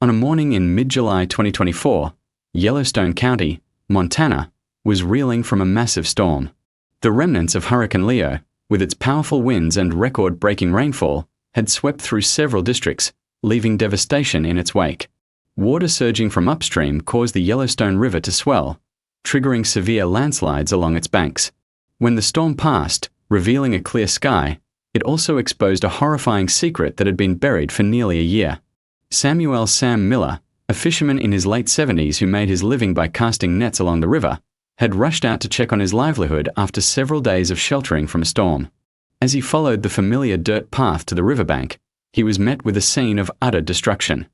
On a morning in mid-July 2024, Yellowstone County, Montana, was reeling from a massive storm. The remnants of Hurricane Leo, with its powerful winds and record-breaking rainfall, had swept through several districts, leaving devastation in its wake. Water surging from upstream caused the Yellowstone River to swell, triggering severe landslides along its banks. When the storm passed, revealing a clear sky, it also exposed a horrifying secret that had been buried for nearly a year. Samuel "Sam" Miller, a fisherman in his late 70s who made his living by casting nets along the river, had rushed out to check on his livelihood after several days of sheltering from a storm. As he followed the familiar dirt path to the riverbank, he was met with a scene of utter destruction.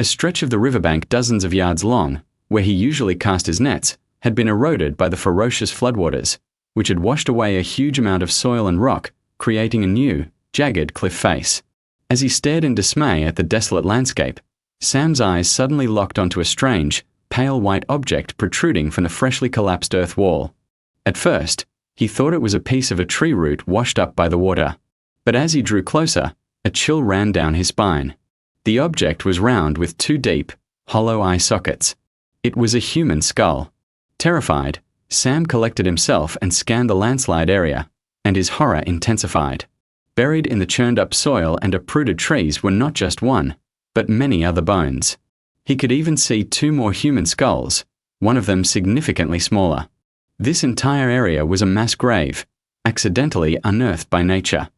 A stretch of the riverbank dozens of yards long, where he usually cast his nets, had been eroded by the ferocious floodwaters, which had washed away a huge amount of soil and rock, creating a new, jagged cliff face. As he stared in dismay at the desolate landscape, Sam's eyes suddenly locked onto a strange, pale white object protruding from the freshly collapsed earth wall. At first, he thought it was a piece of a tree root washed up by the water. But as he drew closer, a chill ran down his spine. The object was round with two deep, hollow eye sockets. It was a human skull. Terrified, Sam collected himself and scanned the landslide area, and his horror intensified. Buried in the churned-up soil and uprooted trees were not just one, but many other bones. He could even see two more human skulls, one of them significantly smaller. This entire area was a mass grave, accidentally unearthed by nature.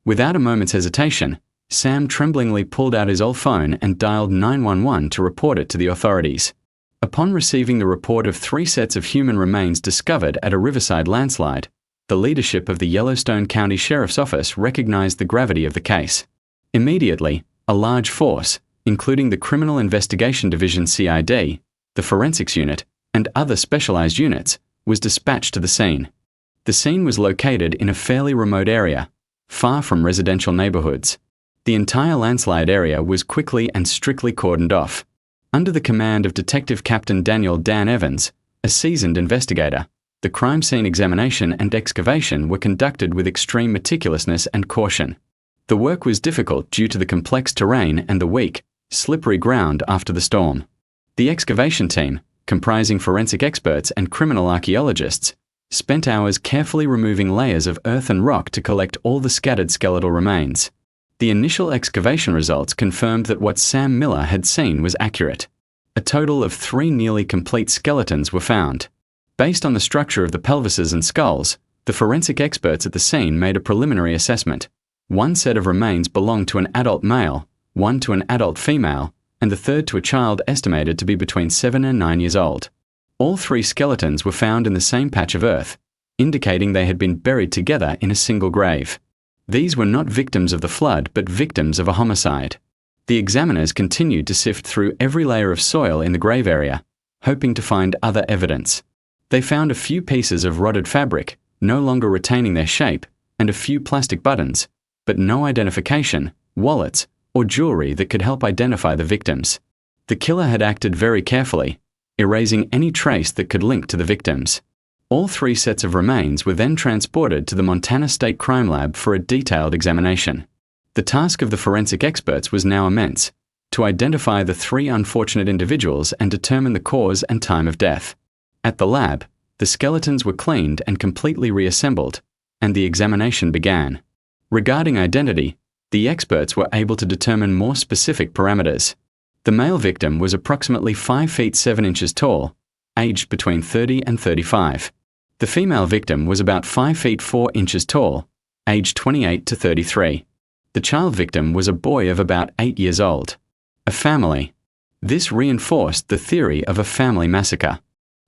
Without a moment's hesitation, Sam tremblingly pulled out his old phone and dialed 911 to report it to the authorities. Upon receiving the report of 3 sets of human remains discovered at a riverside landslide, the leadership of the Yellowstone County Sheriff's Office recognized the gravity of the case. Immediately, a large force, including the Criminal Investigation Division (CID), the Forensics Unit, and other specialized units, was dispatched to the scene. The scene was located in a fairly remote area, far from residential neighborhoods. The entire landslide area was quickly and strictly cordoned off. Under the command of Detective Captain Daniel "Dan" Evans, a seasoned investigator, the crime scene examination and excavation were conducted with extreme meticulousness and caution. The work was difficult due to the complex terrain and the weak, slippery ground after the storm. The excavation team, comprising forensic experts and criminal archaeologists, spent hours carefully removing layers of earth and rock to collect all the scattered skeletal remains. The initial excavation results confirmed that what Sam Miller had seen was accurate. A total of 3 nearly complete skeletons were found. Based on the structure of the pelvises and skulls, the forensic experts at the scene made a preliminary assessment. 1 set of remains belonged to an adult male, 1 to an adult female, and the third to a child estimated to be between 7 and 9 years old. All 3 skeletons were found in the same patch of earth, indicating they had been buried together in a single grave. These were not victims of the flood, but victims of a homicide. The examiners continued to sift through every layer of soil in the grave area, hoping to find other evidence. They found a few pieces of rotted fabric, no longer retaining their shape, and a few plastic buttons, but no identification, wallets, or jewelry that could help identify the victims. The killer had acted very carefully, erasing any trace that could link to the victims. All 3 sets of remains were then transported to the Montana State Crime Lab for a detailed examination. The task of the forensic experts was now immense, to identify the 3 unfortunate individuals and determine the cause and time of death. At the lab, the skeletons were cleaned and completely reassembled, and the examination began. Regarding identity, the experts were able to determine more specific parameters. The male victim was approximately 5 feet 7 inches tall, aged between 30 and 35. The female victim was about 5 feet 4 inches tall, aged 28 to 33. The child victim was a boy of about 8 years old. A family. This reinforced the theory of a family massacre.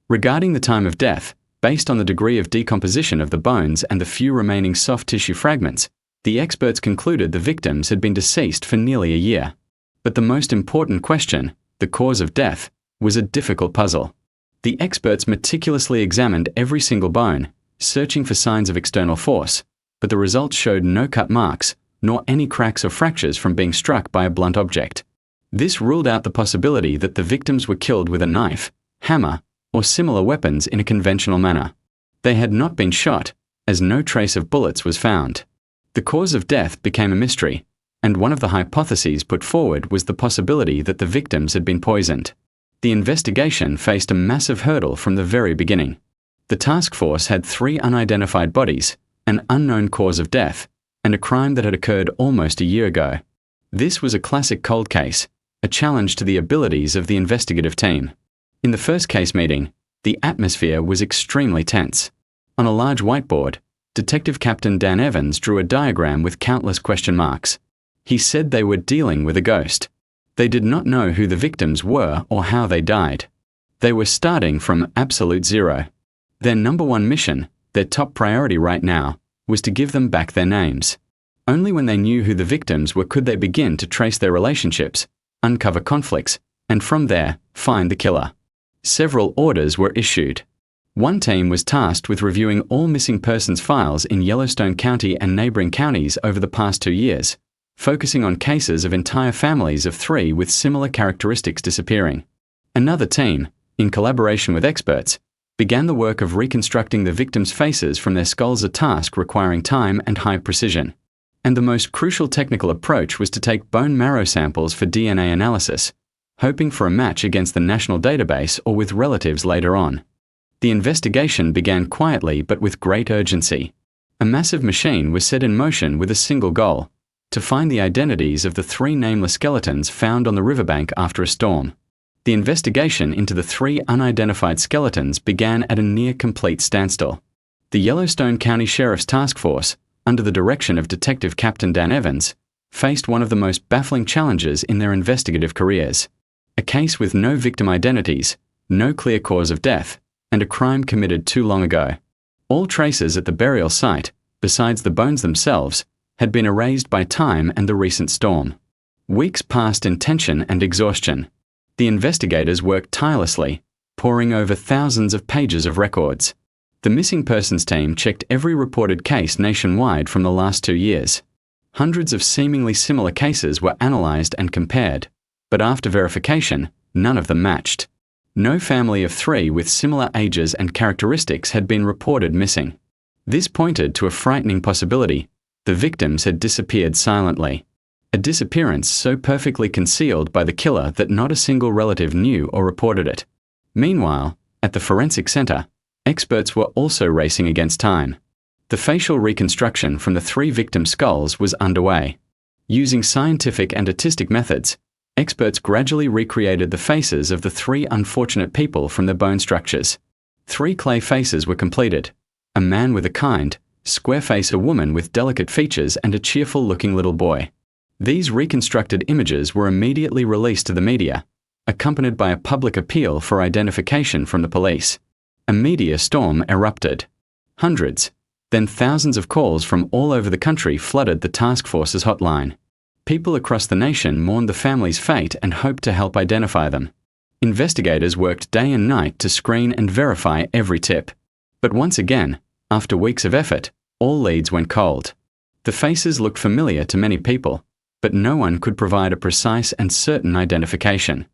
Regarding the time of death, based on the degree of decomposition of the bones and the few remaining soft tissue fragments, the experts concluded the victims had been deceased for nearly a year. But the most important question, the cause of death, was a difficult puzzle. The experts meticulously examined every single bone, searching for signs of external force, but the results showed no cut marks, nor any cracks or fractures from being struck by a blunt object. This ruled out the possibility that the victims were killed with a knife, hammer, or similar weapons in a conventional manner. They had not been shot, as no trace of bullets was found. The cause of death became a mystery, and one of the hypotheses put forward was the possibility that the victims had been poisoned. The investigation faced a massive hurdle from the very beginning. The task force had 3 unidentified bodies, an unknown cause of death, and a crime that had occurred almost a year ago. This was a classic cold case, a challenge to the abilities of the investigative team. In the first case meeting, the atmosphere was extremely tense. On a large whiteboard, Detective Captain Dan Evans drew a diagram with countless question marks. He said they were dealing with a ghost. They did not know who the victims were or how they died. They were starting from absolute zero. Their number one mission, their top priority right now, was to give them back their names. Only when they knew who the victims were could they begin to trace their relationships, uncover conflicts, and from there, find the killer. Several orders were issued. One team was tasked with reviewing all missing persons files in Yellowstone County and neighboring counties over the past 2 years, focusing on cases of entire families of 3 with similar characteristics disappearing. Another team, in collaboration with experts, began the work of reconstructing the victims' faces from their skulls, a task requiring time and high precision. And the most crucial technical approach was to take bone marrow samples for DNA analysis, hoping for a match against the national database or with relatives later on. The investigation began quietly but with great urgency. A massive machine was set in motion with a single goal: to find the identities of the 3 nameless skeletons found on the riverbank after a storm. The investigation into the 3 unidentified skeletons began at a near-complete standstill. The Yellowstone County Sheriff's Task Force, under the direction of Detective Captain Dan Evans, faced one of the most baffling challenges in their investigative careers. A case with no victim identities, no clear cause of death, and a crime committed too long ago. All traces at the burial site, besides the bones themselves, had been erased by time and the recent storm. Weeks passed in tension and exhaustion. The investigators worked tirelessly, poring over thousands of pages of records. The missing persons team checked every reported case nationwide from the last 2 years. Hundreds of seemingly similar cases were analyzed and compared, but after verification, none of them matched. No family of 3 with similar ages and characteristics had been reported missing. This pointed to a frightening possibility: the victims had disappeared silently. A disappearance so perfectly concealed by the killer that not a single relative knew or reported it. Meanwhile, at the forensic center, experts were also racing against time. The facial reconstruction from the 3 victim skulls was underway. Using scientific and artistic methods, experts gradually recreated the faces of the 3 unfortunate people from their bone structures. 3 clay faces were completed: a man with a kind, square face, a woman with delicate features, and a cheerful-looking little boy. These reconstructed images were immediately released to the media, accompanied by a public appeal for identification from the police. A media storm erupted. Hundreds, then thousands of calls from all over the country flooded the task force's hotline. People across the nation mourned the family's fate and hoped to help identify them. Investigators worked day and night to screen and verify every tip. But once again, after weeks of effort, all leads went cold. The faces looked familiar to many people, but no one could provide a precise and certain identification.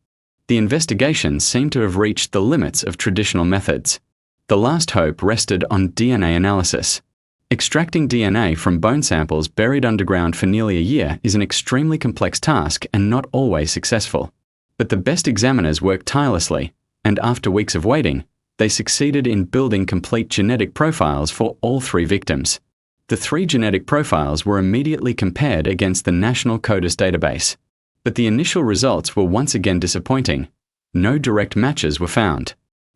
The investigation seemed to have reached the limits of traditional methods. The last hope rested on DNA analysis. Extracting DNA from bone samples buried underground for nearly a year is an extremely complex task and not always successful. But the best examiners worked tirelessly, and after weeks of waiting, they succeeded in building complete genetic profiles for all 3 victims. The 3 genetic profiles were immediately compared against the National CODIS database. But the initial results were once again disappointing. No direct matches were found.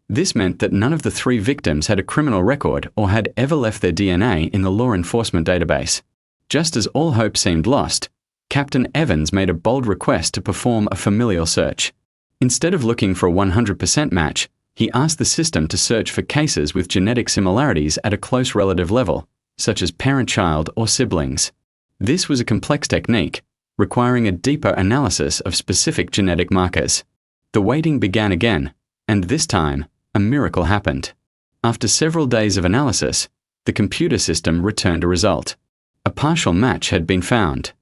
This meant that none of the 3 victims had a criminal record or had ever left their DNA in the law enforcement database. Just as all hope seemed lost, Captain Evans made a bold request to perform a familial search. Instead of looking for a 100% match, he asked the system to search for cases with genetic similarities at a close relative level, such as parent-child or siblings. This was a complex technique, requiring a deeper analysis of specific genetic markers. The waiting began again, and this time, a miracle happened. After several days of analysis, the computer system returned a result. A partial match had been found.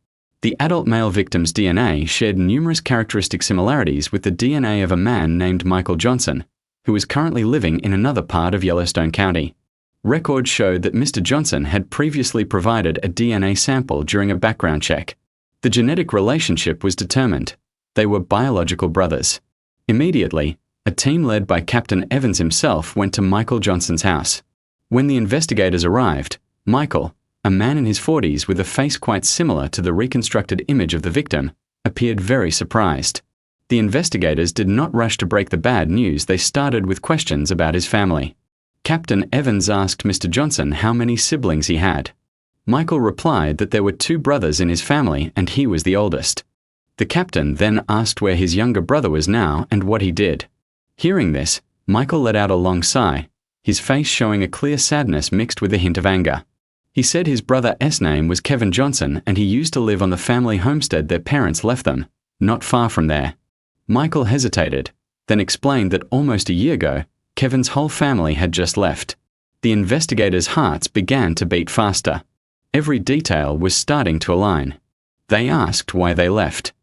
The adult male victim's DNA shared numerous characteristic similarities with the DNA of a man named Michael Johnson, who is currently living in another part of Yellowstone County. Records showed that Mr. Johnson had previously provided a DNA sample during a background check. The genetic relationship was determined. They were biological brothers. Immediately, a team led by Captain Evans himself went to Michael Johnson's house. When the investigators arrived, Michael, a man in his 40s with a face quite similar to the reconstructed image of the victim, appeared very surprised. The investigators did not rush to break the bad news. They started with questions about his family. Captain Evans asked Mr. Johnson how many siblings he had. Michael replied that there were 2 brothers in his family and he was the oldest. The captain then asked where his younger brother was now and what he did. Hearing this, Michael let out a long sigh, his face showing a clear sadness mixed with a hint of anger. He said his brother's name was Kevin Johnson and he used to live on the family homestead their parents left them, not far from there. Michael hesitated, then explained that almost a year ago, Kevin's whole family had just left. The investigators' hearts began to beat faster. Every detail was starting to align. They asked why they left.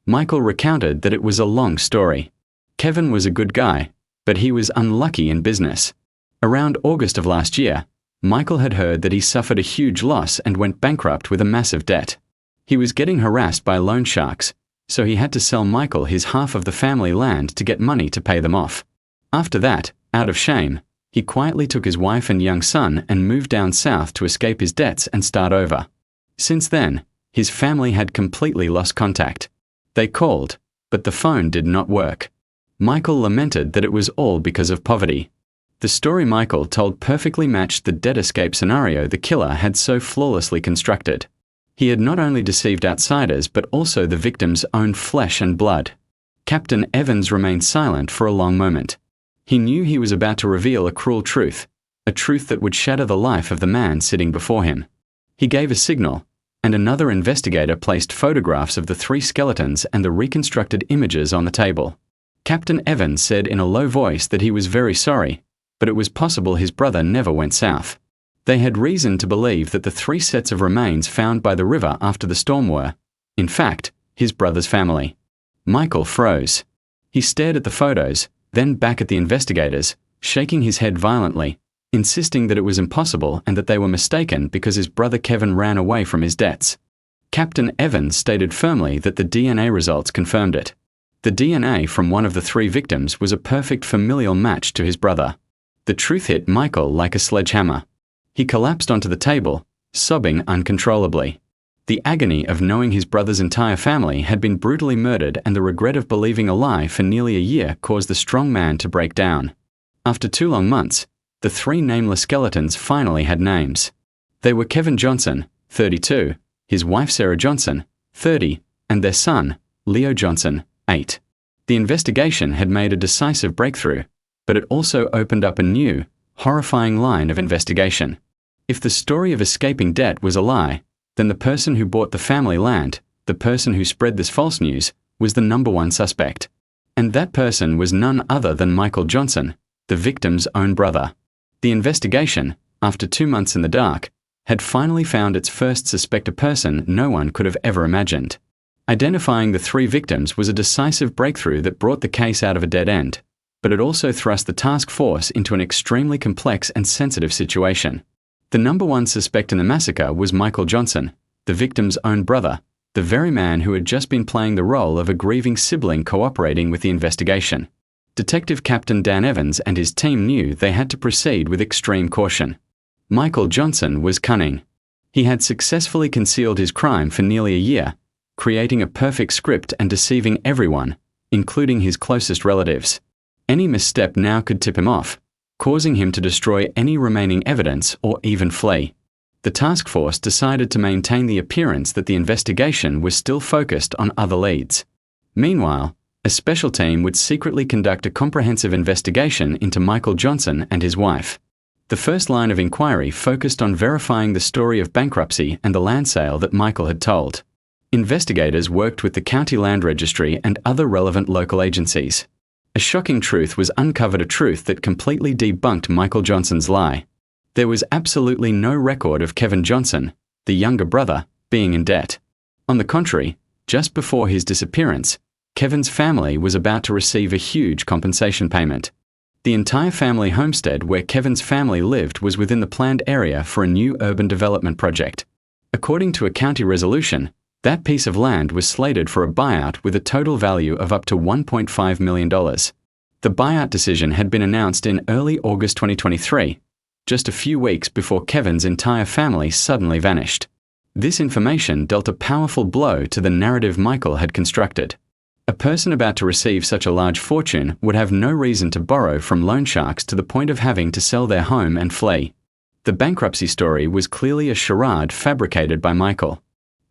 Michael recounted that it was a long story. Kevin was a good guy, but he was unlucky in business. Around August of last year, Michael had heard that he suffered a huge loss and went bankrupt with a massive debt. He was getting harassed by loan sharks, so he had to sell Michael his half of the family land to get money to pay them off. After that, out of shame, he quietly took his wife and young son and moved down south to escape his debts and start over. Since then, his family had completely lost contact. They called, but the phone did not work. Michael lamented that it was all because of poverty. The story Michael told perfectly matched the debt escape scenario the killer had so flawlessly constructed. He had not only deceived outsiders but also the victim's own flesh and blood. Captain Evans remained silent for a long moment. He knew he was about to reveal a cruel truth, a truth that would shatter the life of the man sitting before him. He gave a signal, and another investigator placed photographs of the 3 skeletons and the reconstructed images on the table. Captain Evans said in a low voice that he was very sorry, but it was possible his brother never went south. They had reason to believe that the 3 sets of remains found by the river after the storm were, in fact, his brother's family. Michael froze. He stared at the photos, then back at the investigators, shaking his head violently, insisting that it was impossible and that they were mistaken because his brother Kevin ran away from his debts. Captain Evans stated firmly that the DNA results confirmed it. The DNA from one of the 3 victims was a perfect familial match to his brother. The truth hit Michael like a sledgehammer. He collapsed onto the table, sobbing uncontrollably. The agony of knowing his brother's entire family had been brutally murdered and the regret of believing a lie for nearly a year caused the strong man to break down. After 2 long months, the 3 nameless skeletons finally had names. They were Kevin Johnson, 32, his wife Sarah Johnson, 30, and their son, Leo Johnson, 8. The investigation had made a decisive breakthrough, but it also opened up a new, horrifying line of investigation. If the story of escaping debt was a lie, then the person who bought the family land, the person who spread this false news, was the number 1 suspect. And that person was none other than Michael Johnson, the victim's own brother. The investigation, after 2 months in the dark, had finally found its first suspect, a person no one could have ever imagined. Identifying the 3 victims was a decisive breakthrough that brought the case out of a dead end, but it also thrust the task force into an extremely complex and sensitive situation. The number 1 suspect in the massacre was Michael Johnson, the victim's own brother, the very man who had just been playing the role of a grieving sibling cooperating with the investigation. Detective Captain Dan Evans and his team knew they had to proceed with extreme caution. Michael Johnson was cunning. He had successfully concealed his crime for nearly a year, creating a perfect script and deceiving everyone, including his closest relatives. Any misstep now could tip him off, causing him to destroy any remaining evidence or even flee. The task force decided to maintain the appearance that the investigation was still focused on other leads. Meanwhile, a special team would secretly conduct a comprehensive investigation into Michael Johnson and his wife. The first line of inquiry focused on verifying the story of bankruptcy and the land sale that Michael had told. Investigators worked with the County Land Registry and other relevant local agencies. A shocking truth was uncovered, a truth that completely debunked Michael Johnson's lie. There was absolutely no record of Kevin Johnson, the younger brother, being in debt. On the contrary, just before his disappearance, Kevin's family was about to receive a huge compensation payment. The entire family homestead where Kevin's family lived was within the planned area for a new urban development project. According to a county resolution, That piece of land was slated for a buyout with a total value of up to $1.5 million. The buyout decision had been announced in early August 2023, just a few weeks before Kevin's entire family suddenly vanished. This information dealt a powerful blow to the narrative Michael had constructed. A person about to receive such a large fortune would have no reason to borrow from loan sharks to the point of having to sell their home and flee. The bankruptcy story was clearly a charade fabricated by Michael.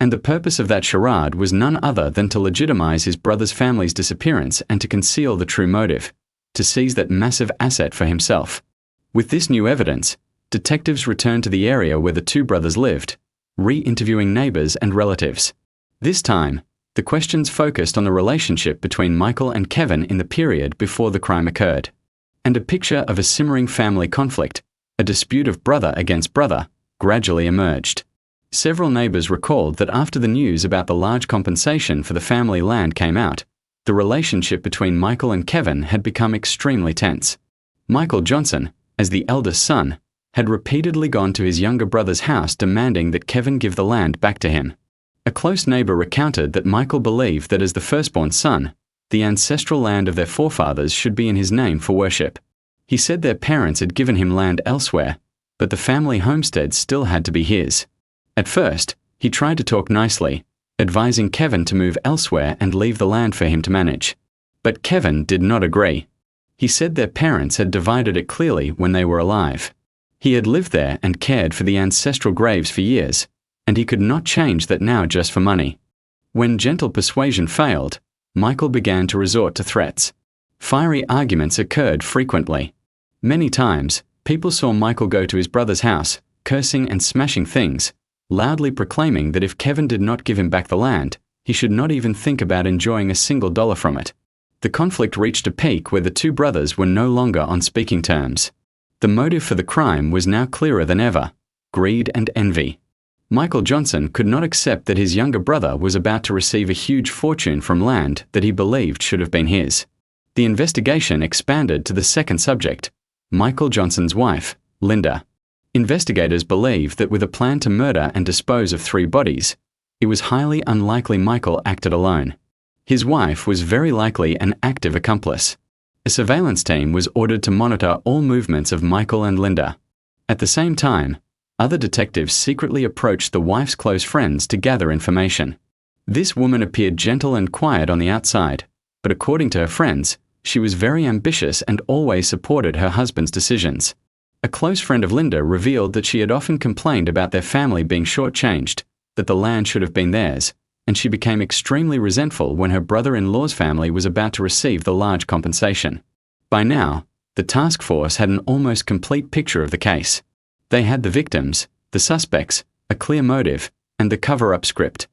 And the purpose of that charade was none other than to legitimize his brother's family's disappearance and to conceal the true motive, to seize that massive asset for himself. With this new evidence, detectives returned to the area where the two brothers lived, re-interviewing neighbors and relatives. This time, the questions focused on the relationship between Michael and Kevin in the period before the crime occurred. And a picture of a simmering family conflict, a dispute of brother against brother, gradually emerged. Several neighbors recalled that after the news about the large compensation for the family land came out, the relationship between Michael and Kevin had become extremely tense. Michael Johnson, as the eldest son, had repeatedly gone to his younger brother's house demanding that Kevin give the land back to him. A close neighbor recounted that Michael believed that as the firstborn son, the ancestral land of their forefathers should be in his name for worship. He said their parents had given him land elsewhere, but the family homestead still had to be his. At first, he tried to talk nicely, advising Kevin to move elsewhere and leave the land for him to manage. But Kevin did not agree. He said their parents had divided it clearly when they were alive. He had lived there and cared for the ancestral graves for years, and he could not change that now just for money. When gentle persuasion failed, Michael began to resort to threats. Fiery arguments occurred frequently. Many times, people saw Michael go to his brother's house, cursing and smashing things, loudly proclaiming that if Kevin did not give him back the land, he should not even think about enjoying a single dollar from it. The conflict reached a peak where the two brothers were no longer on speaking terms. The motive for the crime was now clearer than ever: greed and envy. Michael Johnson could not accept that his younger brother was about to receive a huge fortune from land that he believed should have been his. The investigation expanded to the second subject, Michael Johnson's wife, Linda. Investigators believe that with a plan to murder and dispose of 3 bodies, it was highly unlikely Michael acted alone. His wife was very likely an active accomplice. A surveillance team was ordered to monitor all movements of Michael and Linda. At the same time, other detectives secretly approached the wife's close friends to gather information. This woman appeared gentle and quiet on the outside, but according to her friends, she was very ambitious and always supported her husband's decisions. A close friend of Linda revealed that she had often complained about their family being shortchanged, that the land should have been theirs, and she became extremely resentful when her brother-in-law's family was about to receive the large compensation. By now, the task force had an almost complete picture of the case. They had the victims, the suspects, a clear motive, and the cover-up script.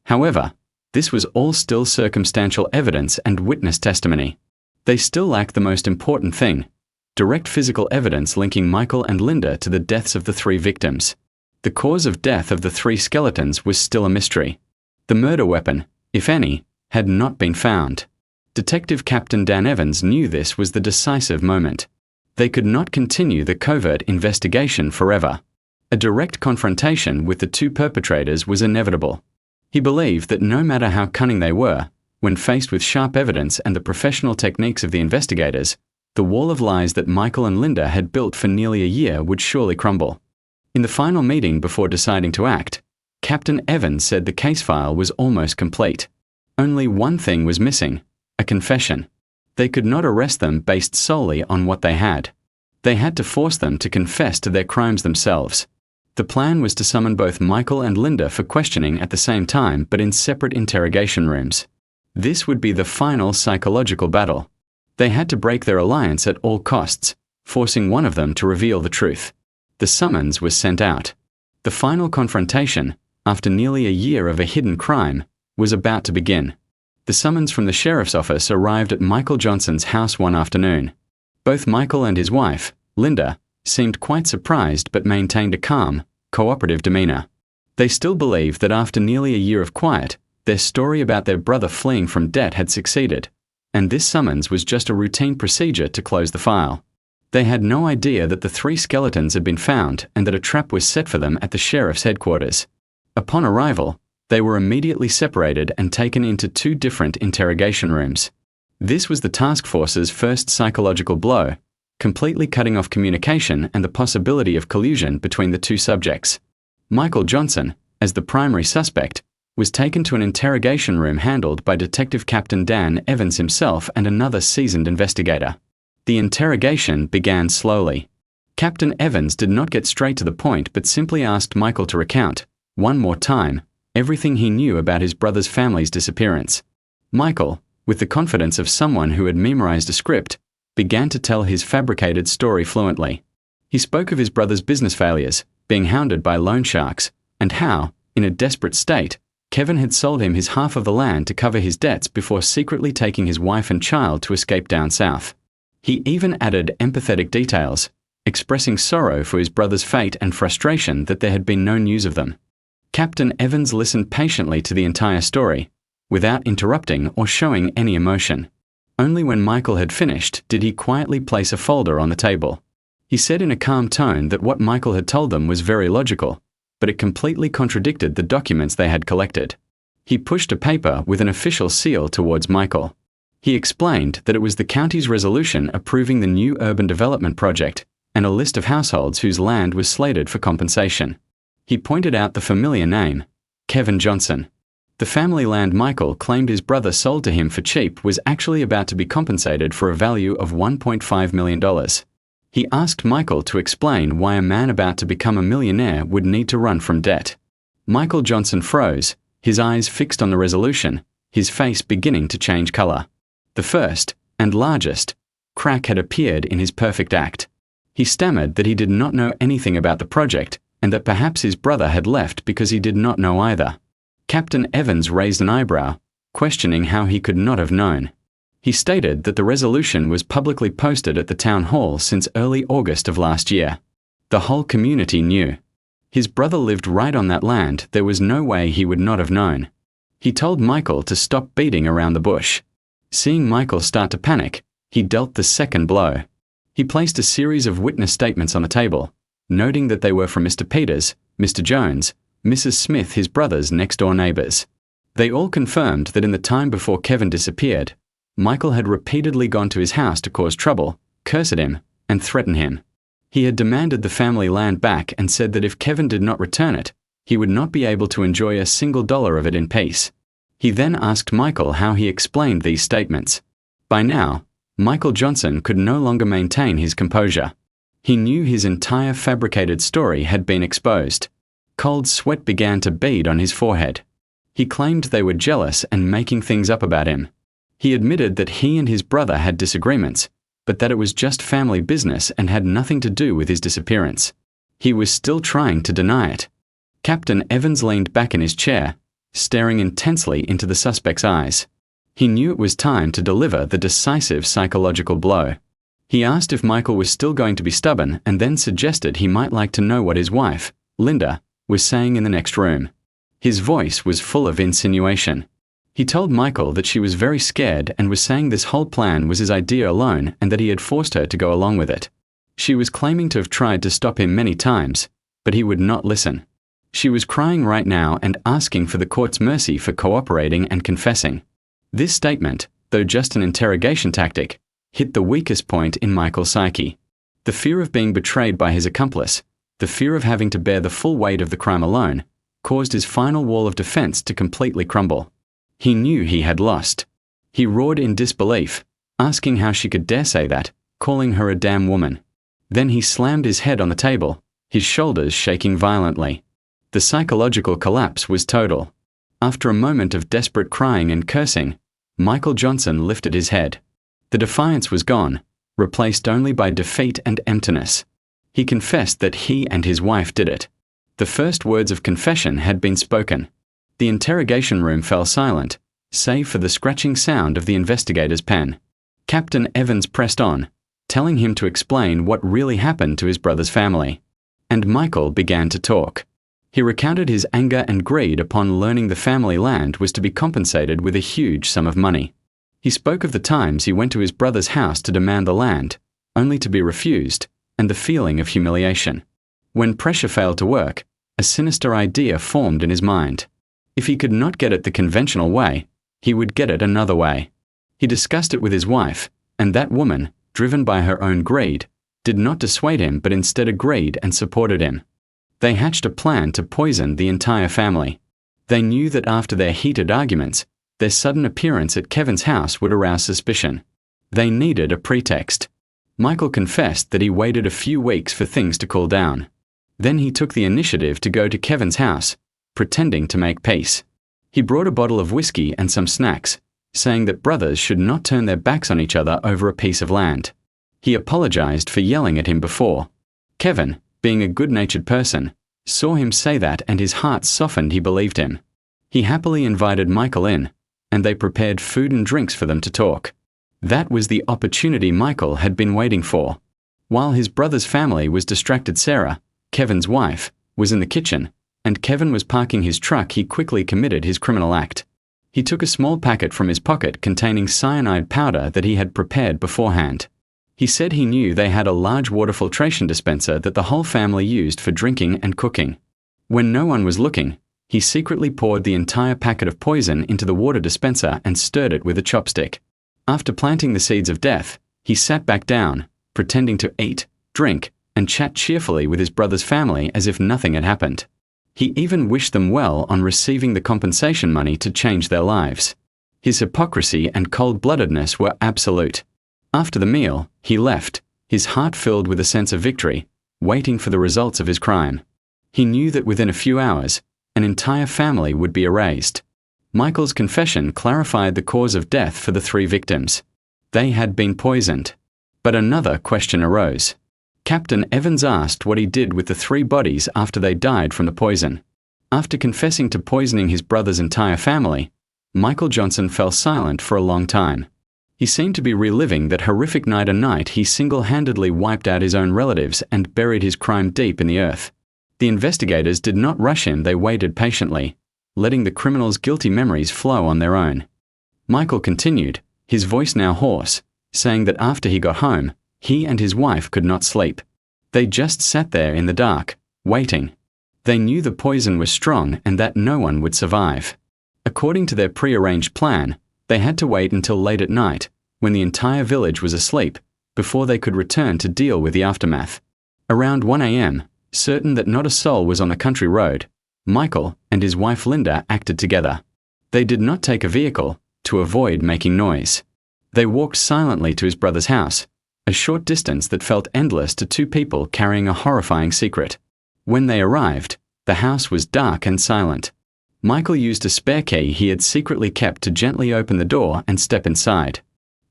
However, this was all still circumstantial evidence and witness testimony. They still lacked the most important thing: direct physical evidence linking Michael and Linda to the deaths of the 3 victims. The cause of death of the 3 skeletons was still a mystery. The murder weapon, if any, had not been found. Detective Captain Dan Evans knew this was the decisive moment. They could not continue the covert investigation forever. A direct confrontation with the 2 perpetrators was inevitable. He believed that no matter how cunning they were, when faced with sharp evidence and the professional techniques of the investigators, the wall of lies that Michael and Linda had built for nearly a year would surely crumble. In the final meeting before deciding to act, Captain Evans said the case file was almost complete. Only one thing was missing: a confession. They could not arrest them based solely on what they had. They had to force them to confess to their crimes themselves. The plan was to summon both Michael and Linda for questioning at the same time, but in separate interrogation rooms. This would be the final psychological battle. They had to break their alliance at all costs, forcing one of them to reveal the truth. The summons was sent out. The final confrontation, after nearly a year of a hidden crime, was about to begin. The summons from the sheriff's office arrived at Michael Johnson's house one afternoon. Both Michael and his wife, Linda, seemed quite surprised but maintained a calm, cooperative demeanor. They still believed that after nearly a year of quiet, their story about their brother fleeing from debt had succeeded, and this summons was just a routine procedure to close the file. They had no idea that the 3 skeletons had been found and that a trap was set for them at the sheriff's headquarters. Upon arrival, They were immediately separated and taken into two different interrogation rooms. This was the task force's first psychological blow, completely cutting off communication and the possibility of collusion between the two subjects. Michael Johnson, as the primary suspect, was taken to an interrogation room handled by Detective Captain Dan Evans himself and another seasoned investigator. The interrogation began slowly. Captain Evans did not get straight to the point but simply asked Michael to recount, one more time, everything he knew about his brother's family's disappearance. Michael, with the confidence of someone who had memorized a script, began to tell his fabricated story fluently. He spoke of his brother's business failures, being hounded by loan sharks, and how, in a desperate state, Kevin had sold him his half of the land to cover his debts before secretly taking his wife and child to escape down south. He even added empathetic details, expressing sorrow for his brother's fate and frustration that there had been no news of them. Captain Evans listened patiently to the entire story, without interrupting or showing any emotion. Only when Michael had finished did he quietly place a folder on the table. He said in a calm tone that what Michael had told them was very logical, but it completely contradicted the documents they had collected. He pushed a paper with an official seal towards Michael. He explained that it was the county's resolution approving the new urban development project and a list of households whose land was slated for compensation. He pointed out the familiar name, Kevin Johnson. The family land Michael claimed his brother sold to him for cheap was actually about to be compensated for a value of $1.5 million. He asked Michael to explain why a man about to become a millionaire would need to run from debt. Michael Johnson froze, his eyes fixed on the resolution, his face beginning to change color. The first, and largest, crack had appeared in his perfect act. He stammered that he did not know anything about the project, and that perhaps his brother had left because he did not know either. Captain Evans raised an eyebrow, questioning how he could not have known. He stated that the resolution was publicly posted at the town hall since early August of last year. The whole community knew. His brother lived right on that land, there was no way he would not have known. He told Michael to stop beating around the bush. Seeing Michael start to panic, he dealt the second blow. He placed a series of witness statements on the table, noting that they were from Mr. Peters, Mr. Jones, Mrs. Smith, his brother's next-door neighbors. They all confirmed that in the time before Kevin disappeared, Michael had repeatedly gone to his house to cause trouble, curse at him, and threaten him. He had demanded the family land back and said that if Kevin did not return it, he would not be able to enjoy a single dollar of it in peace. He then asked Michael how he explained these statements. By now, Michael Johnson could no longer maintain his composure. He knew his entire fabricated story had been exposed. Cold sweat began to bead on his forehead. He claimed they were jealous and making things up about him. He admitted that he and his brother had disagreements, but that it was just family business and had nothing to do with his disappearance. He was still trying to deny it. Captain Evans leaned back in his chair, staring intensely into the suspect's eyes. He knew it was time to deliver the decisive psychological blow. He asked if Michael was still going to be stubborn and then suggested he might like to know what his wife, Linda, was saying in the next room. His voice was full of insinuation. He told Michael that she was very scared and was saying this whole plan was his idea alone and that he had forced her to go along with it. She was claiming to have tried to stop him many times, but he would not listen. She was crying right now and asking for the court's mercy for cooperating and confessing. This statement, though just an interrogation tactic, hit the weakest point in Michael's psyche. The fear of being betrayed by his accomplice, the fear of having to bear the full weight of the crime alone, caused his final wall of defense to completely crumble. He knew he had lost. He roared in disbelief, asking how she could dare say that, calling her a damn woman. Then he slammed his head on the table, his shoulders shaking violently. The psychological collapse was total. After a moment of desperate crying and cursing, Michael Johnson lifted his head. The defiance was gone, replaced only by defeat and emptiness. He confessed that he and his wife did it. The first words of confession had been spoken. The interrogation room fell silent, save for the scratching sound of the investigator's pen. Captain Evans pressed on, telling him to explain what really happened to his brother's family. And Michael began to talk. He recounted his anger and greed upon learning the family land was to be compensated with a huge sum of money. He spoke of the times he went to his brother's house to demand the land, only to be refused, and the feeling of humiliation. When pressure failed to work, a sinister idea formed in his mind. If he could not get it the conventional way, he would get it another way. He discussed it with his wife, and that woman, driven by her own greed, did not dissuade him but instead agreed and supported him. They hatched a plan to poison the entire family. They knew that after their heated arguments, their sudden appearance at Kevin's house would arouse suspicion. They needed a pretext. Michael confessed that he waited a few weeks for things to cool down. Then he took the initiative to go to Kevin's house, pretending to make peace. He brought a bottle of whiskey and some snacks, saying that brothers should not turn their backs on each other over a piece of land. He apologized for yelling at him before. Kevin, being a good-natured person, saw him say that and his heart softened. He believed him. He happily invited Michael in, and they prepared food and drinks for them to talk. That was the opportunity Michael had been waiting for. While his brother's family was distracted, Sarah, Kevin's wife, was in the kitchen, and Kevin was parking his truck. He quickly committed his criminal act. He took a small packet from his pocket containing cyanide powder that he had prepared beforehand. He said he knew they had a large water filtration dispenser that the whole family used for drinking and cooking. When no one was looking, he secretly poured the entire packet of poison into the water dispenser and stirred it with a chopstick. After planting the seeds of death, he sat back down, pretending to eat, drink, and chat cheerfully with his brother's family as if nothing had happened. He even wished them well on receiving the compensation money to change their lives. His hypocrisy and cold-bloodedness were absolute. After the meal, he left, his heart filled with a sense of victory, waiting for the results of his crime. He knew that within a few hours, an entire family would be erased. Michael's confession clarified the cause of death for the 3 victims. They had been poisoned. But another question arose. Captain Evans asked what he did with the 3 bodies after they died from the poison. After confessing to poisoning his brother's entire family, Michael Johnson fell silent for a long time. He seemed to be reliving that horrific night. A night he single-handedly wiped out his own relatives and buried his crime deep in the earth. The investigators did not rush him. They waited patiently, letting the criminal's guilty memories flow on their own. Michael continued, his voice now hoarse, saying that after he got home, he and his wife could not sleep. They just sat there in the dark, waiting. They knew the poison was strong and that no one would survive. According to their prearranged plan, they had to wait until late at night, when the entire village was asleep, before they could return to deal with the aftermath. Around 1 a.m., certain that not a soul was on the country road, Michael and his wife Linda acted together. They did not take a vehicle, to avoid making noise. They walked silently to his brother's house, a short distance that felt endless to 2 people carrying a horrifying secret. When they arrived, the house was dark and silent. Michael used a spare key he had secretly kept to gently open the door and step inside.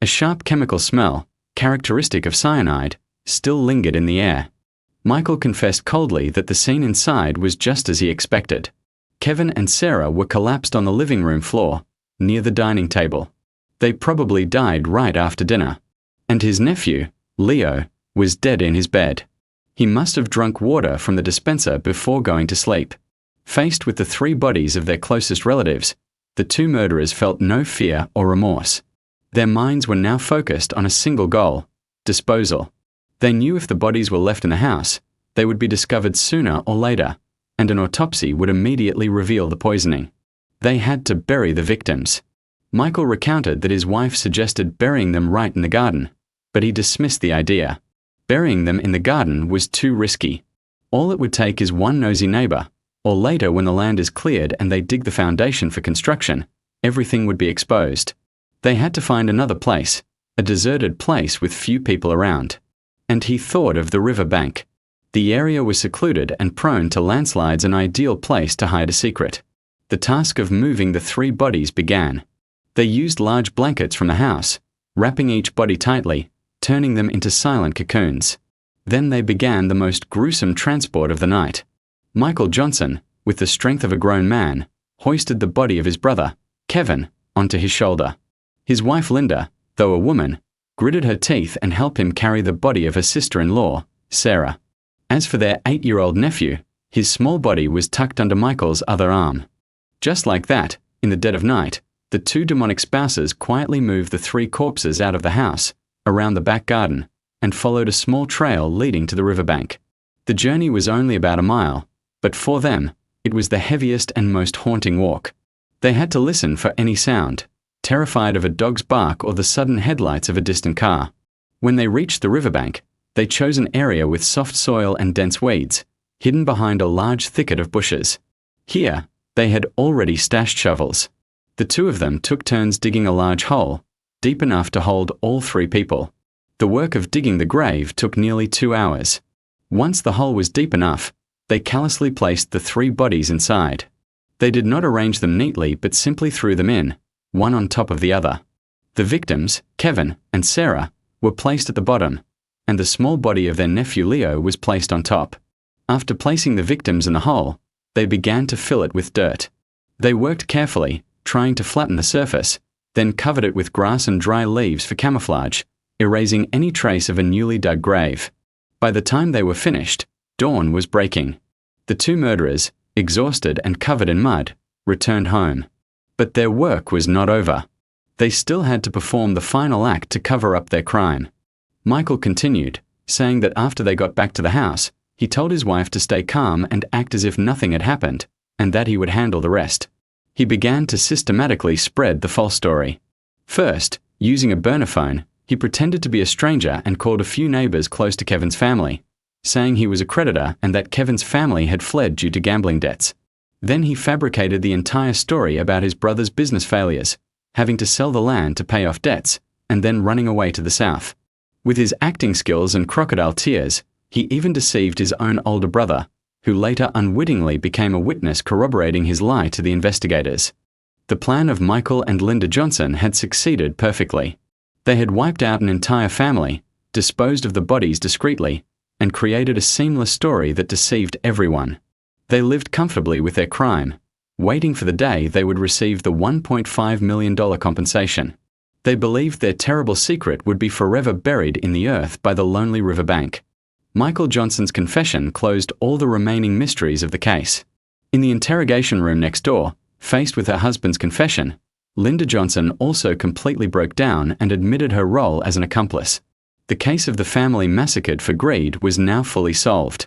A sharp chemical smell, characteristic of cyanide, still lingered in the air. Michael confessed coldly that the scene inside was just as he expected. Kevin and Sarah were collapsed on the living room floor, near the dining table. They probably died right after dinner. And his nephew, Leo, was dead in his bed. He must have drunk water from the dispenser before going to sleep. Faced with the 3 bodies of their closest relatives, the 2 murderers felt no fear or remorse. Their minds were now focused on a single goal: disposal. They knew if the bodies were left in the house, they would be discovered sooner or later, and an autopsy would immediately reveal the poisoning. They had to bury the victims. Michael recounted that his wife suggested burying them right in the garden, but he dismissed the idea. Burying them in the garden was too risky. All it would take is one nosy neighbor, or later when the land is cleared and they dig the foundation for construction, everything would be exposed. They had to find another place, a deserted place with few people around. And he thought of the river bank. The area was secluded and prone to landslides, an ideal place to hide a secret. The task of moving the 3 bodies began. They used large blankets from the house, wrapping each body tightly, turning them into silent cocoons. Then they began the most gruesome transport of the night. Michael Johnson, with the strength of a grown man, hoisted the body of his brother, Kevin, onto his shoulder. His wife Linda, though a woman, gritted her teeth and helped him carry the body of her sister-in-law, Sarah. As for their 8-year-old nephew, his small body was tucked under Michael's other arm. Just like that, in the dead of night, the 2 demonic spouses quietly moved the 3 corpses out of the house, around the back garden, and followed a small trail leading to the riverbank. The journey was only about a mile, but for them, It was the heaviest and most haunting walk. They had to listen for any sound, terrified of a dog's bark or the sudden headlights of a distant car. When they reached the riverbank, they chose an area with soft soil and dense weeds, hidden behind a large thicket of bushes. Here, they had already stashed shovels. The two of them took turns digging a large hole, deep enough to hold all three people. The work of digging the grave took nearly 2 hours. Once the hole was deep enough, they callously placed the three bodies inside. They did not arrange them neatly but simply threw them in, one on top of the other. The victims, Kevin and Sarah, were placed at the bottom, and the small body of their nephew Leo was placed on top. After placing the victims in the hole, they began to fill it with dirt. They worked carefully, trying to flatten the surface, then covered it with grass and dry leaves for camouflage, erasing any trace of a newly dug grave. By the time they were finished, dawn was breaking. The two murderers, exhausted and covered in mud, returned home. But their work was not over. They still had to perform the final act to cover up their crime. Michael continued, saying that after they got back to the house, he told his wife to stay calm and act as if nothing had happened, and that he would handle the rest. He began to systematically spread the false story. First, using a burner phone, he pretended to be a stranger and called a few neighbors close to Kevin's family, saying he was a creditor and that Kevin's family had fled due to gambling debts. Then he fabricated the entire story about his brother's business failures, having to sell the land to pay off debts, and then running away to the south. With his acting skills and crocodile tears, he even deceived his own older brother, who later unwittingly became a witness corroborating his lie to the investigators. The plan of Michael and Linda Johnson had succeeded perfectly. They had wiped out an entire family, disposed of the bodies discreetly, and created a seamless story that deceived everyone. They lived comfortably with their crime, waiting for the day they would receive the $1.5 million compensation. They believed their terrible secret would be forever buried in the earth by the lonely riverbank. Michael Johnson's confession closed all the remaining mysteries of the case. In the interrogation room next door, faced with her husband's confession, Linda Johnson also completely broke down and admitted her role as an accomplice. The case of the family massacred for greed was now fully solved.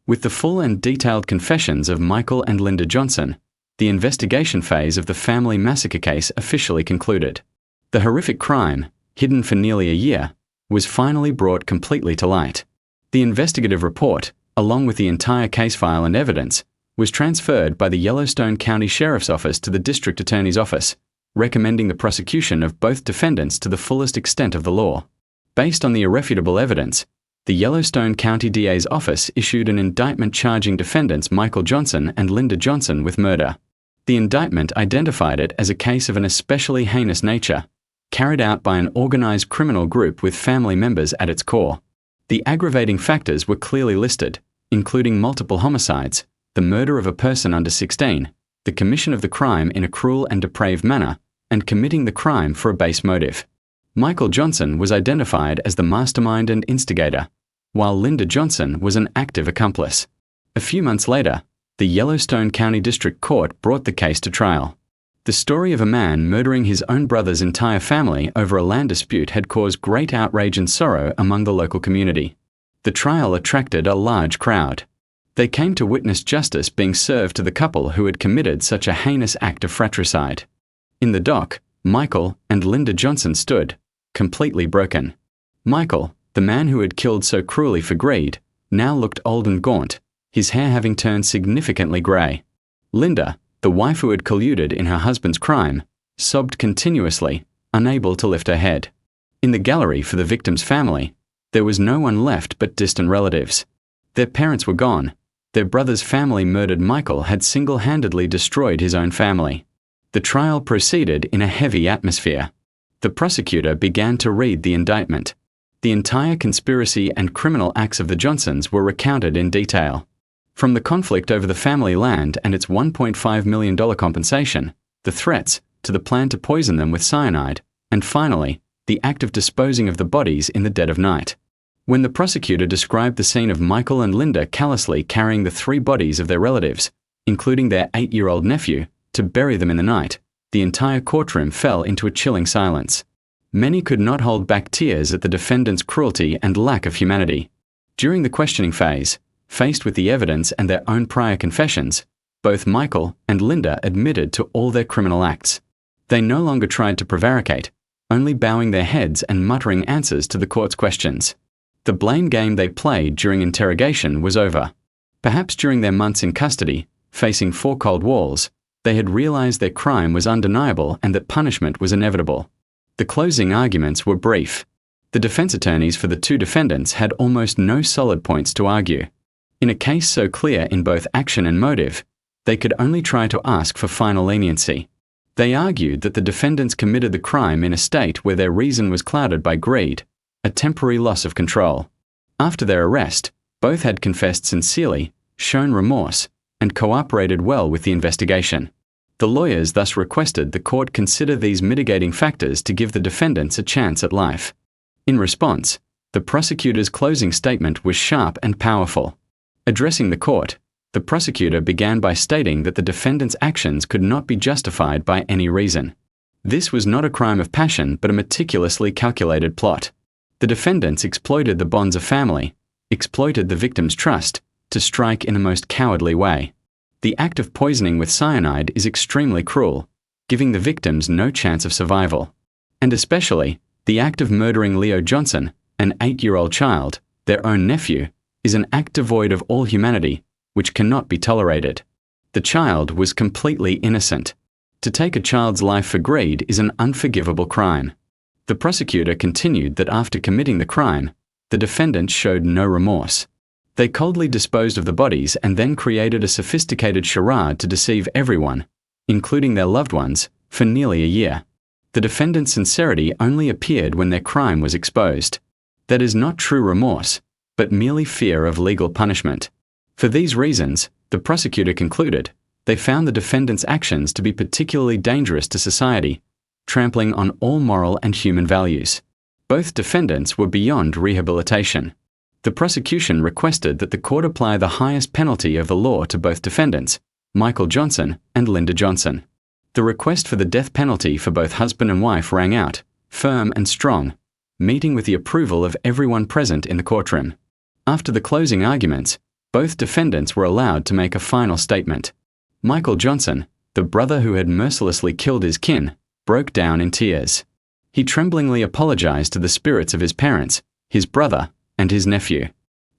With the full and detailed confessions of Michael and Linda Johnson, the investigation phase of the family massacre case officially concluded. The horrific crime, hidden for nearly a year, was finally brought completely to light. The investigative report, along with the entire case file and evidence, was transferred by the Yellowstone County Sheriff's Office to the District Attorney's Office, recommending the prosecution of both defendants to the fullest extent of the law. Based on the irrefutable evidence, the Yellowstone County DA's office issued an indictment charging defendants Michael Johnson and Linda Johnson with murder. The indictment identified it as a case of an especially heinous nature, carried out by an organized criminal group with family members at its core. The aggravating factors were clearly listed, including multiple homicides, the murder of a person under 16, the commission of the crime in a cruel and depraved manner, and committing the crime for a base motive. Michael Johnson was identified as the mastermind and instigator, while Linda Johnson was an active accomplice. A few months later, the Yellowstone County District Court brought the case to trial. The story of a man murdering his own brother's entire family over a land dispute had caused great outrage and sorrow among the local community. The trial attracted a large crowd. They came to witness justice being served to the couple who had committed such a heinous act of fratricide. In the dock, Michael and Linda Johnson stood, completely broken. Michael, the man who had killed so cruelly for greed, now looked old and gaunt, his hair having turned significantly grey. Linda, the wife who had colluded in her husband's crime, sobbed continuously, unable to lift her head. In the gallery for the victim's family, there was no one left but distant relatives. Their parents were gone. Their brother's family murdered Michael had single-handedly destroyed his own family. The trial proceeded in a heavy atmosphere. The prosecutor began to read the indictment. The entire conspiracy and criminal acts of the Johnsons were recounted in detail. From the conflict over the family land and its $1.5 million compensation, the threats, to the plan to poison them with cyanide, and finally, the act of disposing of the bodies in the dead of night. When the prosecutor described the scene of Michael and Linda callously carrying the three bodies of their relatives, including their 8-year-old nephew, to bury them in the night, the entire courtroom fell into a chilling silence. Many could not hold back tears at the defendants' cruelty and lack of humanity. During the questioning phase, faced with the evidence and their own prior confessions, both Michael and Linda admitted to all their criminal acts. They no longer tried to prevaricate, only bowing their heads and muttering answers to the court's questions. The blame game they played during interrogation was over. Perhaps during their months in custody, facing four cold walls, they had realized their crime was undeniable and that punishment was inevitable. The closing arguments were brief. The defense attorneys for the two defendants had almost no solid points to argue. In a case so clear in both action and motive, they could only try to ask for final leniency. They argued that the defendants committed the crime in a state where their reason was clouded by greed, a temporary loss of control. After their arrest, both had confessed sincerely, shown remorse, and cooperated well with the investigation. The lawyers thus requested the court consider these mitigating factors to give the defendants a chance at life. In response, the prosecutor's closing statement was sharp and powerful. Addressing the court, the prosecutor began by stating that the defendants' actions could not be justified by any reason. This was not a crime of passion but a meticulously calculated plot. The defendants exploited the bonds of family, exploited the victim's trust, to strike in a most cowardly way. The act of poisoning with cyanide is extremely cruel, giving the victims no chance of survival. And especially, the act of murdering Leo Johnson, an 8-year-old child, their own nephew, is an act devoid of all humanity, which cannot be tolerated. The child was completely innocent. To take a child's life for greed is an unforgivable crime. The prosecutor continued that after committing the crime, the defendants showed no remorse. They coldly disposed of the bodies and then created a sophisticated charade to deceive everyone, including their loved ones, for nearly a year. The defendants' sincerity only appeared when their crime was exposed. That is not true remorse, but merely fear of legal punishment. For these reasons, the prosecutor concluded, they found the defendants' actions to be particularly dangerous to society, trampling on all moral and human values. Both defendants were beyond rehabilitation. The prosecution requested that the court apply the highest penalty of the law to both defendants, Michael Johnson and Linda Johnson. The request for the death penalty for both husband and wife rang out, firm and strong, meeting with the approval of everyone present in the courtroom. After the closing arguments, both defendants were allowed to make a final statement. Michael Johnson, the brother who had mercilessly killed his kin, broke down in tears. He tremblingly apologized to the spirits of his parents, his brother, and his nephew.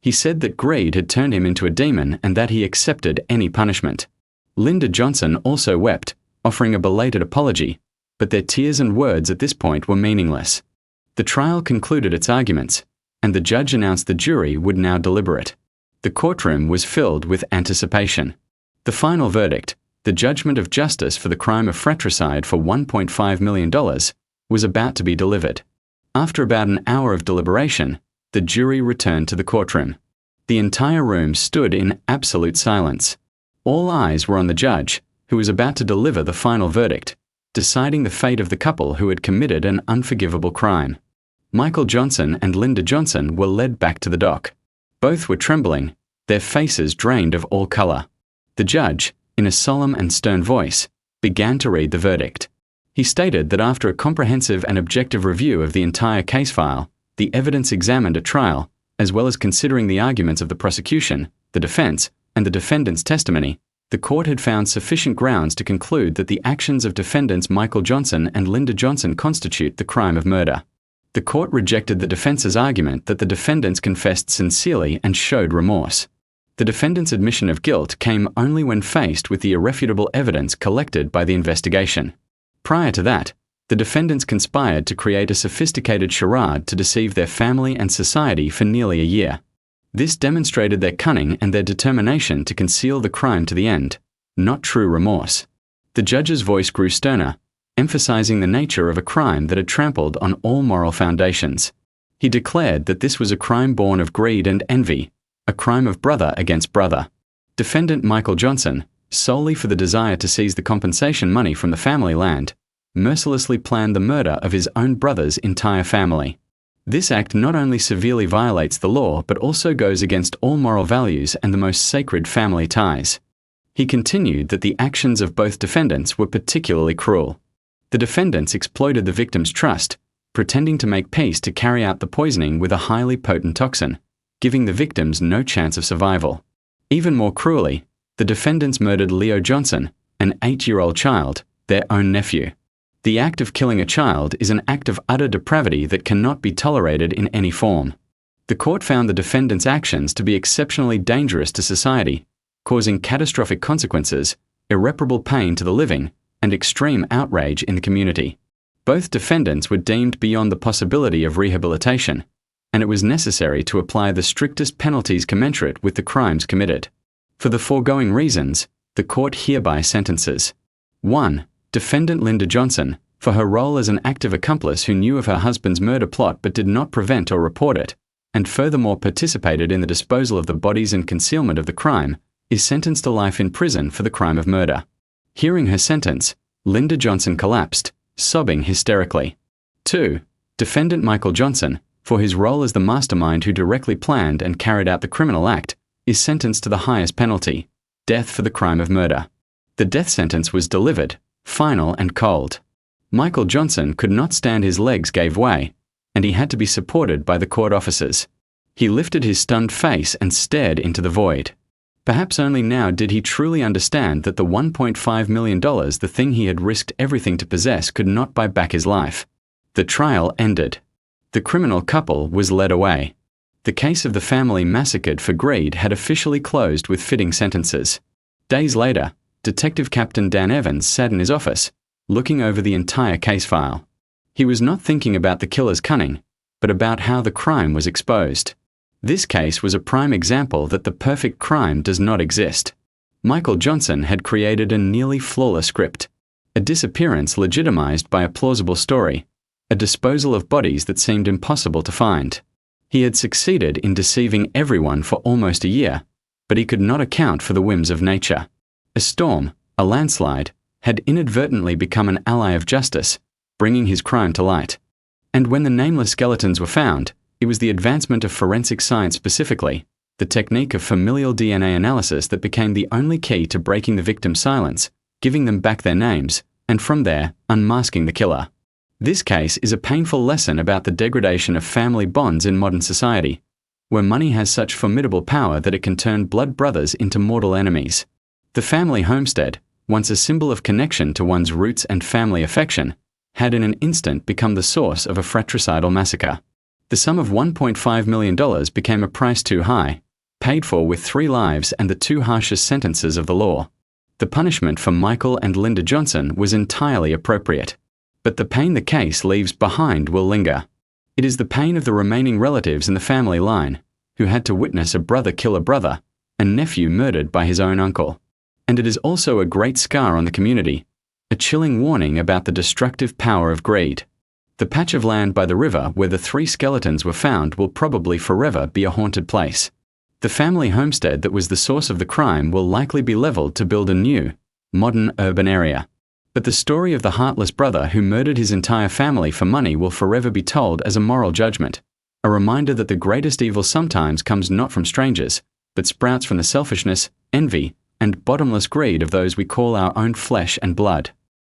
He said that greed had turned him into a demon and that he accepted any punishment. Linda Johnson also wept, offering a belated apology, but their tears and words at this point were meaningless. The trial concluded its arguments, and the judge announced the jury would now deliberate. The courtroom was filled with anticipation. The final verdict, the judgment of justice for the crime of fratricide for $1.5 million, was about to be delivered. After about an hour of deliberation, the jury returned to the courtroom. The entire room stood in absolute silence. All eyes were on the judge, who was about to deliver the final verdict, deciding the fate of the couple who had committed an unforgivable crime. Michael Johnson and Linda Johnson were led back to the dock. Both were trembling, their faces drained of all color. The judge, in a solemn and stern voice, began to read the verdict. He stated that after a comprehensive and objective review of the entire case file, the evidence examined at trial, as well as considering the arguments of the prosecution, the defense, and the defendant's testimony, the court had found sufficient grounds to conclude that the actions of defendants Michael Johnson and Linda Johnson constitute the crime of murder. The court rejected the defense's argument that the defendants confessed sincerely and showed remorse. The defendant's admission of guilt came only when faced with the irrefutable evidence collected by the investigation. Prior to that, the defendants conspired to create a sophisticated charade to deceive their family and society for nearly a year. This demonstrated their cunning and their determination to conceal the crime to the end, not true remorse. The judge's voice grew sterner, emphasizing the nature of a crime that had trampled on all moral foundations. He declared that this was a crime born of greed and envy, a crime of brother against brother. Defendant Michael Johnson, solely for the desire to seize the compensation money from the family land, mercilessly planned the murder of his own brother's entire family. This act not only severely violates the law but also goes against all moral values and the most sacred family ties. He continued that the actions of both defendants were particularly cruel. The defendants exploited the victim's trust, pretending to make peace to carry out the poisoning with a highly potent toxin, giving the victims no chance of survival. Even more cruelly, The defendants murdered Leo Johnson, an 8-year-old child, their own nephew. The act of killing a child is an act of utter depravity that cannot be tolerated in any form. The court found the defendants' actions to be exceptionally dangerous to society, causing catastrophic consequences, irreparable pain to the living, and extreme outrage in the community. Both defendants were deemed beyond the possibility of rehabilitation, and it was necessary to apply the strictest penalties commensurate with the crimes committed. For the foregoing reasons, the court hereby sentences 1. Defendant Linda Johnson, for her role as an active accomplice who knew of her husband's murder plot but did not prevent or report it, and furthermore participated in the disposal of the bodies and concealment of the crime, is sentenced to life in prison for the crime of murder. Hearing her sentence, Linda Johnson collapsed, sobbing hysterically. 2. Defendant Michael Johnson, for his role as the mastermind who directly planned and carried out the criminal act, is sentenced to the highest penalty, death for the crime of murder. The death sentence was delivered, final and cold. Michael Johnson could not stand, his legs gave way, and he had to be supported by the court officers. He lifted his stunned face and stared into the void. Perhaps only now did he truly understand that the $1.5 million, the thing he had risked everything to possess, could not buy back his life. The trial ended. The criminal couple was led away. The case of the family massacred for greed had officially closed with fitting sentences. Days later, Detective Captain Dan Evans sat in his office, looking over the entire case file. He was not thinking about the killer's cunning, but about how the crime was exposed. This case was a prime example that the perfect crime does not exist. Michael Johnson had created a nearly flawless script, a disappearance legitimized by a plausible story, a disposal of bodies that seemed impossible to find. He had succeeded in deceiving everyone for almost a year, but he could not account for the whims of nature. A storm, a landslide, had inadvertently become an ally of justice, bringing his crime to light. And when the nameless skeletons were found, it was the advancement of forensic science, specifically the technique of familial DNA analysis, that became the only key to breaking the victim's silence, giving them back their names, and from there, unmasking the killer. This case is a painful lesson about the degradation of family bonds in modern society, where money has such formidable power that it can turn blood brothers into mortal enemies. The family homestead, once a symbol of connection to one's roots and family affection, had in an instant become the source of a fratricidal massacre. The sum of $1.5 million became a price too high, paid for with 3 lives and the 2 harshest sentences of the law. The punishment for Michael and Linda Johnson was entirely appropriate. But the pain the case leaves behind will linger. It is the pain of the remaining relatives in the family line, who had to witness a brother kill a brother, a nephew murdered by his own uncle. And it is also a great scar on the community, a chilling warning about the destructive power of greed. The patch of land by the river where the 3 skeletons were found will probably forever be a haunted place. The family homestead that was the source of the crime will likely be leveled to build a new, modern urban area. But the story of the heartless brother who murdered his entire family for money will forever be told as a moral judgment, a reminder that the greatest evil sometimes comes not from strangers, but sprouts from the selfishness, envy, and bottomless greed of those we call our own flesh and blood.